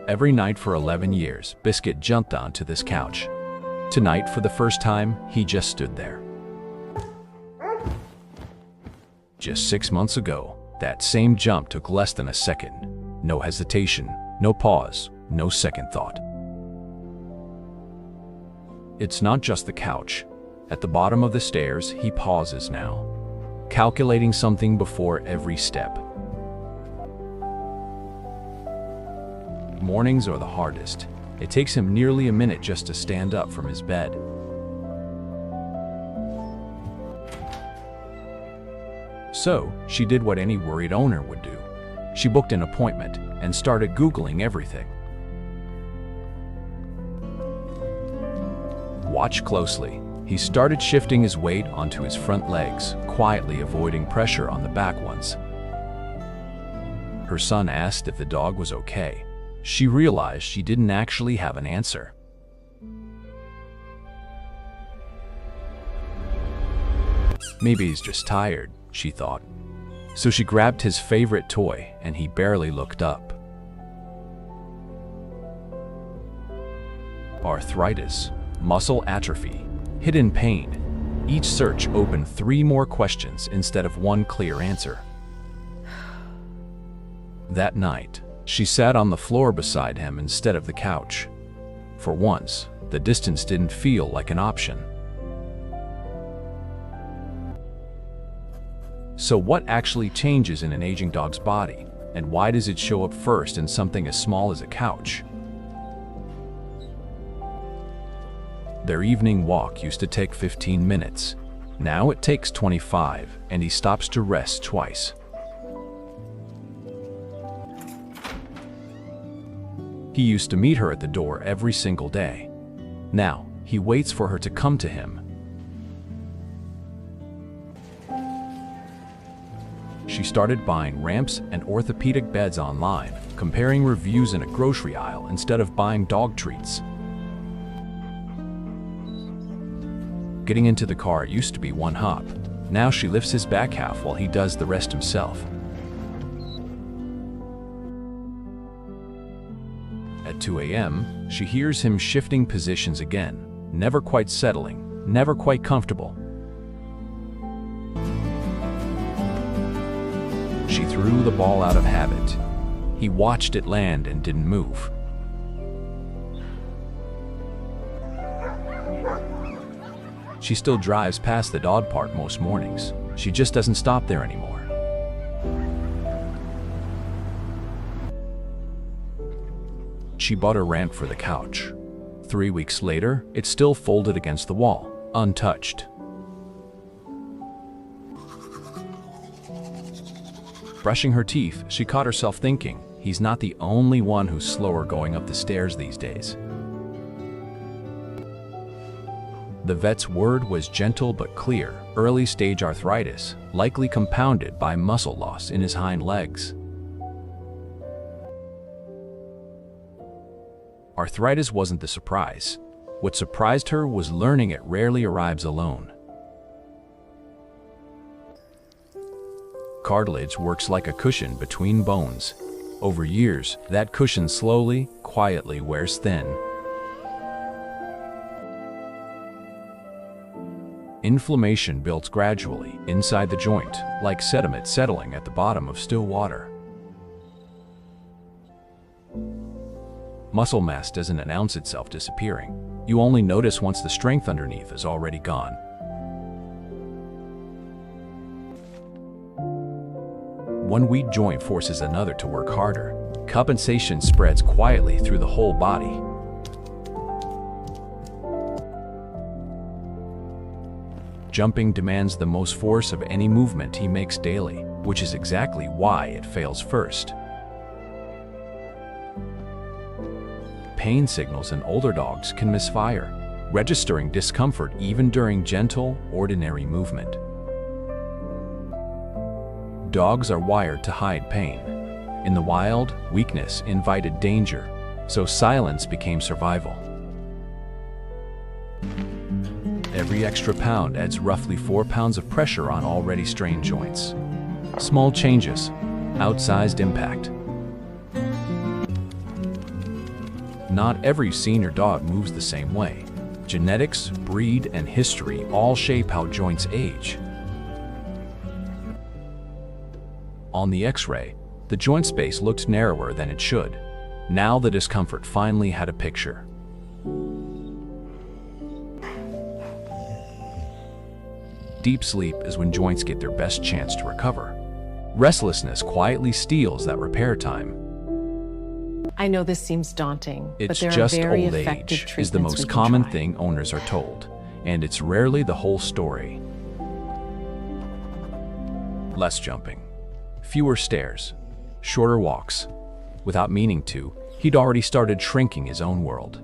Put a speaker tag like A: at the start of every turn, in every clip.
A: Every night for 11 years, Biscuit jumped onto this couch. Tonight, for the first time, he just stood there. Just 6 months ago, that same jump took less than a second. No hesitation, no pause, no second thought. It's not just the couch. At the bottom of the stairs, he pauses now, calculating something before every step. Mornings are the hardest. It takes him nearly a minute just to stand up from his bed. So, she did what any worried owner would do. She booked an appointment and started Googling everything. Watch closely. He started shifting his weight onto his front legs, quietly avoiding pressure on the back ones. Her son asked if the dog was okay. She realized she didn't actually have an answer. Maybe he's just tired, she thought. So she grabbed his favorite toy, and he barely looked up. Arthritis, muscle atrophy, hidden pain. Each search opened 3 more questions instead of one clear answer. That night, she sat on the floor beside him instead of the couch. For once, the distance didn't feel like an option. So what actually changes in an aging dog's body, and why does it show up first in something as small as a couch? Their evening walk used to take 15 minutes. Now it takes 25, and he stops to rest twice. He used to meet her at the door every single day. Now, he waits for her to come to him. She started buying ramps and orthopedic beds online, comparing reviews in a grocery aisle instead of buying dog treats. Getting into the car used to be one hop. Now she lifts his back half while he does the rest himself. At 2 a.m., she hears him shifting positions again, never quite settling, never quite comfortable. She threw the ball out of habit. He watched it land and didn't move. She still drives past the dog park most mornings. She just doesn't stop there anymore. She bought a ramp for the couch. 3 weeks later, it's still folded against the wall, untouched. Brushing her teeth, she caught herself thinking, he's not the only one who's slower going up the stairs these days. The vet's word was gentle but clear: early-stage arthritis, likely compounded by muscle loss in his hind legs. Arthritis wasn't the surprise. What surprised her was learning it rarely arrives alone. Cartilage works like a cushion between bones. Over years, that cushion slowly, quietly wears thin. Inflammation builds gradually inside the joint, like sediment settling at the bottom of still water. Muscle mass doesn't announce itself disappearing. You only notice once the strength underneath is already gone. One weak joint forces another to work harder. Compensation spreads quietly through the whole body. Jumping demands the most force of any movement he makes daily, which is exactly why it fails first. Pain signals in older dogs can misfire, registering discomfort even during gentle, ordinary movement. Dogs are wired to hide pain. In the wild, weakness invited danger, so silence became survival. Every extra pound adds roughly 4 pounds of pressure on already strained joints. Small changes, outsized impact. Not every senior dog moves the same way. Genetics, breed, and history all shape how joints age. On the X-ray, the joint space looked narrower than it should. Now the discomfort finally had a picture. Deep sleep is when joints get their best chance to recover. Restlessness quietly steals that repair time.
B: I know this seems daunting, but
A: It's
B: there are
A: just
B: very
A: old
B: effective
A: age
B: treatments
A: is the
B: we
A: most
B: can
A: common
B: try.
A: thing owners are told, and it's rarely the whole story. Less jumping, fewer stairs, shorter walks. Without meaning to, he'd already started shrinking his own world.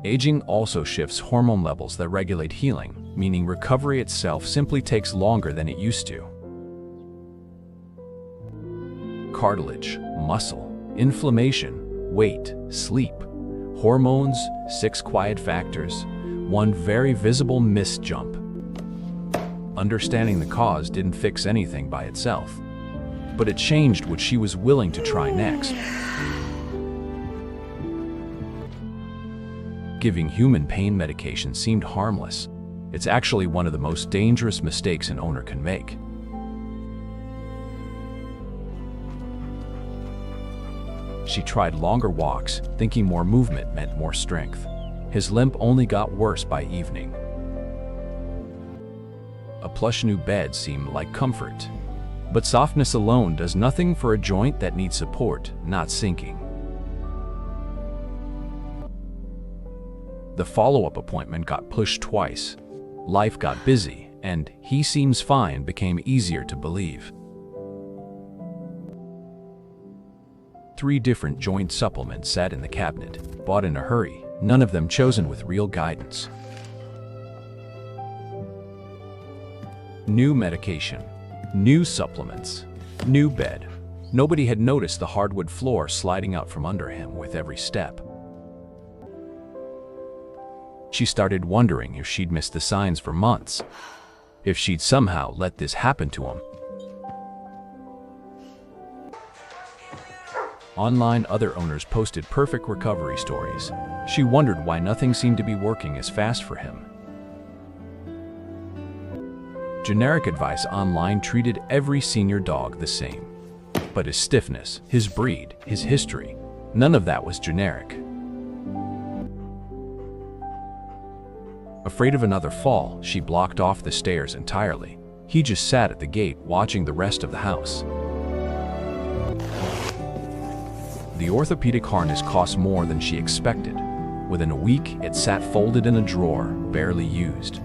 A: Aging also shifts hormone levels that regulate healing, meaning recovery itself simply takes longer than it used to. Cartilage, muscle, inflammation, weight, sleep, hormones, 6 quiet factors, 1 very visible missed jump. Understanding the cause didn't fix anything by itself, but it changed what she was willing to try next. Giving human pain medication seemed harmless. It's actually one of the most dangerous mistakes an owner can make. She tried longer walks, thinking more movement meant more strength. His limp only got worse by evening. A plush new bed seemed like comfort. But softness alone does nothing for a joint that needs support, not sinking. The follow-up appointment got pushed twice. Life got busy, and "he seems fine" became easier to believe. 3 different joint supplements sat in the cabinet, bought in a hurry, none of them chosen with real guidance. New medication, new supplements, new bed. Nobody had noticed the hardwood floor sliding out from under him with every step. She started wondering if she'd missed the signs for months, if she'd somehow let this happen to him. Online, other owners posted perfect recovery stories. She wondered why nothing seemed to be working as fast for him. Generic advice online treated every senior dog the same. But his stiffness, his breed, his history, none of that was generic. Afraid of another fall, she blocked off the stairs entirely. He just sat at the gate watching the rest of the house. The orthopedic harness cost more than she expected. Within a week, it sat folded in a drawer, barely used.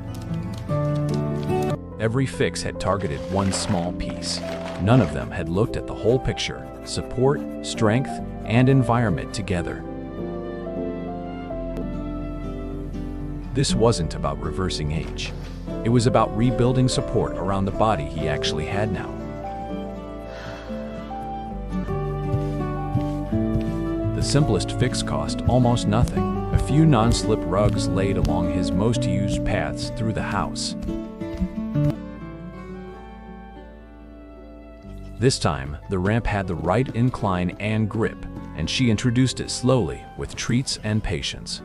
A: Every fix had targeted one small piece. None of them had looked at the whole picture: support, strength, and environment together. This wasn't about reversing age. It was about rebuilding support around the body he actually had now. The simplest fix cost almost nothing. A few non-slip rugs laid along his most used paths through the house. This time, the ramp had the right incline and grip, and she introduced it slowly with treats and patience.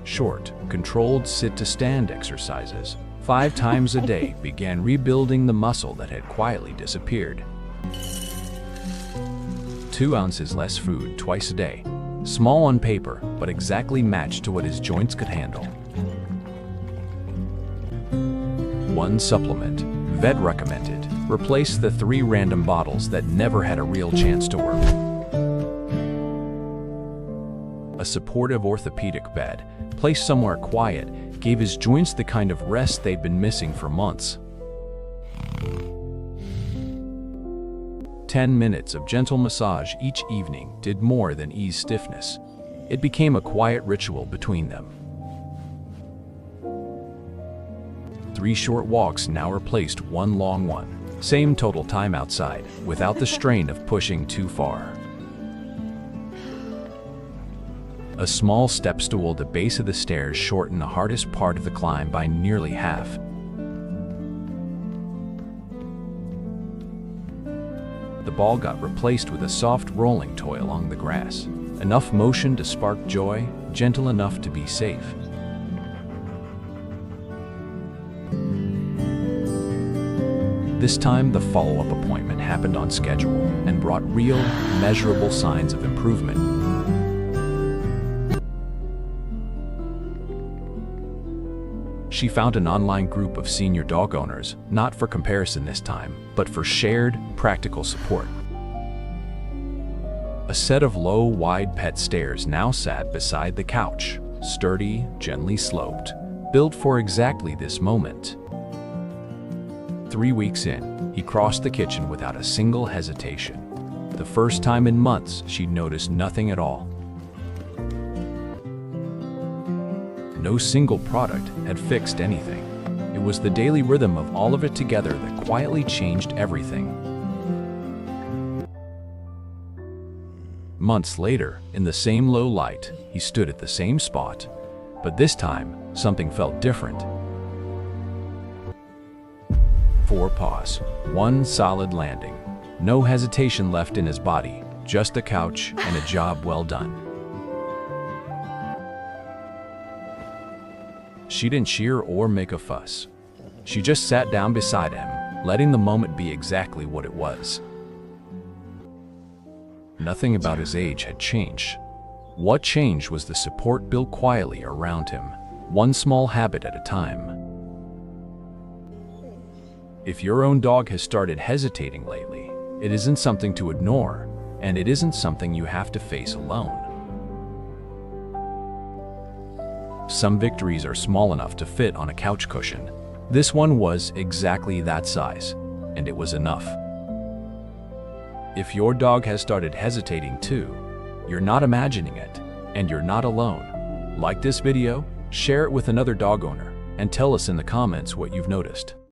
A: Short, controlled sit-to-stand exercises 5 times a day began rebuilding the muscle that had quietly disappeared. 2 ounces less food twice a day. Small on paper, but exactly matched to what his joints could handle. 1 supplement, vet recommended, replaced the 3 random bottles that never had a real chance to work. A supportive orthopedic bed, placed somewhere quiet, gave his joints the kind of rest they'd been missing for months. 10 minutes of gentle massage each evening did more than ease stiffness. It became a quiet ritual between them. 3 short walks now replaced 1 long one. Same total time outside, without the strain of pushing too far. A small step stool at the base of the stairs shortened the hardest part of the climb by nearly half. The ball got replaced with a soft rolling toy along the grass. Enough motion to spark joy, gentle enough to be safe. This time, the follow-up appointment happened on schedule and brought real, measurable signs of improvement. She found an online group of senior dog owners, not for comparison this time, but for shared, practical support. A set of low, wide pet stairs now sat beside the couch, sturdy, gently sloped, built for exactly this moment. 3 weeks in, he crossed the kitchen without a single hesitation. The first time in months she'd noticed nothing at all. No single product had fixed anything. It was the daily rhythm of all of it together that quietly changed everything. Months later, in the same low light, he stood at the same spot, but this time, something felt different. 4 paws, 1 solid landing. No hesitation left in his body, just a couch and a job well done. She didn't cheer or make a fuss. She just sat down beside him, letting the moment be exactly what it was. Nothing about his age had changed. What changed was the support built quietly around him, one small habit at a time. If your own dog has started hesitating lately, it isn't something to ignore, and it isn't something you have to face alone. Some victories are small enough to fit on a couch cushion. This one was exactly that size, and it was enough. If your dog has started hesitating too, you're not imagining it, and you're not alone. Like this video, share it with another dog owner, and tell us in the comments what you've noticed.